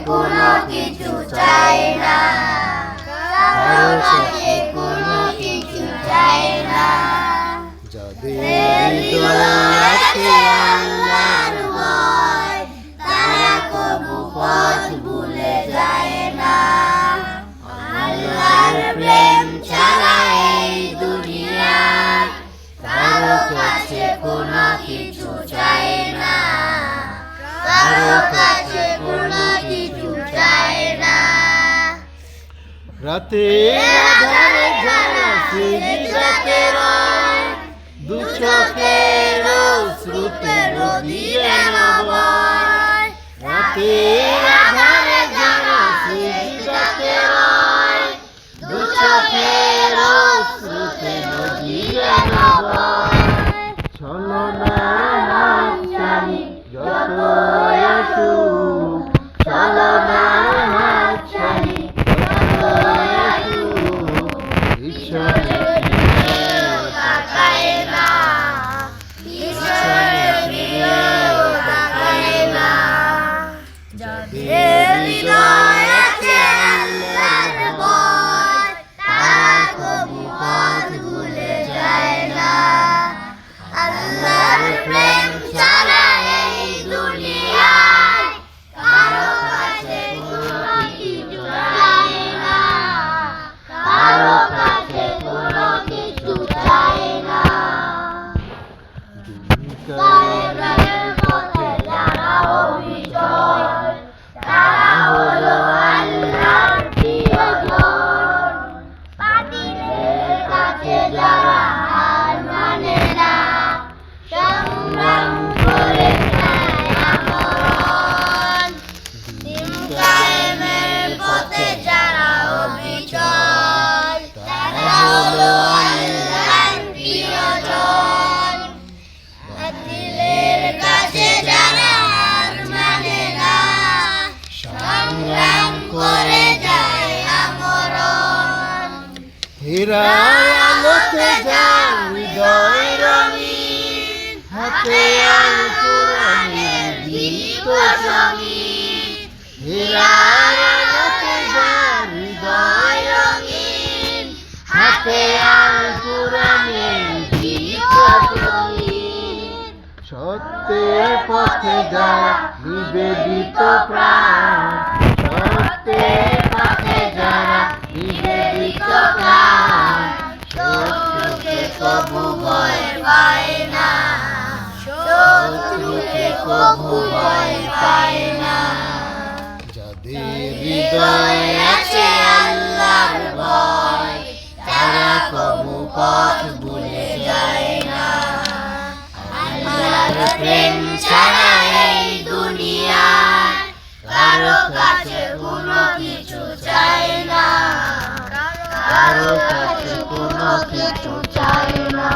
কোনো কিছু চাই না, কারো কাছে কোনো কিছু চাই না। যাদের হৃদয়ে আছে আল্লাহর ভয়, তারা কবু পথ ভুলে যায় না। আল্লাহর প্রেম ছাড়া এই দুনিয়ায় কারো কাছে কোনো কিছু চাই না, কারো কাছে কোনো কিছু চাই না। রাতের আঁধারে যারা সিজদাতে রয়, দু চোখের অশ্রুতে নদীর নবয়। রাতের আঁধারে যারা সিজদাতে রয়, দু চোখের অশ্রুতে নদীর নবয়। ছলনার হাত ছানি যতই আসুক, ছলনার হাত ছানি যতই আসুক, ঈশ্বরের ফিরেও তাকায় না, ঈশ্বরের ফিরেও তাকায় না। যাদের হৃদয়ে আছে আল্লাহর ভয়, তারা কবু পথ ভুলে যায় না। আল্লাহর প্রেম ছাড়া এই দুনিয়ায় কারো কাছে কোনো কিছু চাই না, কারো কাছে কোনো কিছু চাই না। গায়ের পথে যারা অবিচল, তারা হলো আল্লাহর প্রিয়জন। বাতিলের কাছে যারা হার মানে না, সংগ্রাম করে যায় আমরণ। দিন কায়েমের পথে যারা অবিচল, তারা হলো আল্লাহর প্রিয়জন। বাতিলের কাছে যারা হার মানে না, সংগ্রাম করে যায় আমরণ। হীরার আলোতে যার হৃদয় রঙিন, হাতে আল কোরআনের গীত সঙ্গীত। হীরার আলোতে যার হৃদয় রঙিন, হাতে আল কোরআনের গীত সঙ্গীত। সত্যের পথে যারা নিবেদিত প্রাণ, সত্যের পথে যারা নিবেদিত প্রাণ, শত্রুকে কবু ভয় পায় না, শত্রুকে কবু ভয় পায় না। যাদের হৃদয়ে আছে আল্লাহর ভয়, তারা কবু পথ ভুলে যায় না। আল্লাহর প্রেম ছাড়া এই দুনিয়ায় কারো কাছে কোনো কিছু চাই না, কারো কাছে কোনো কিছু চাই না।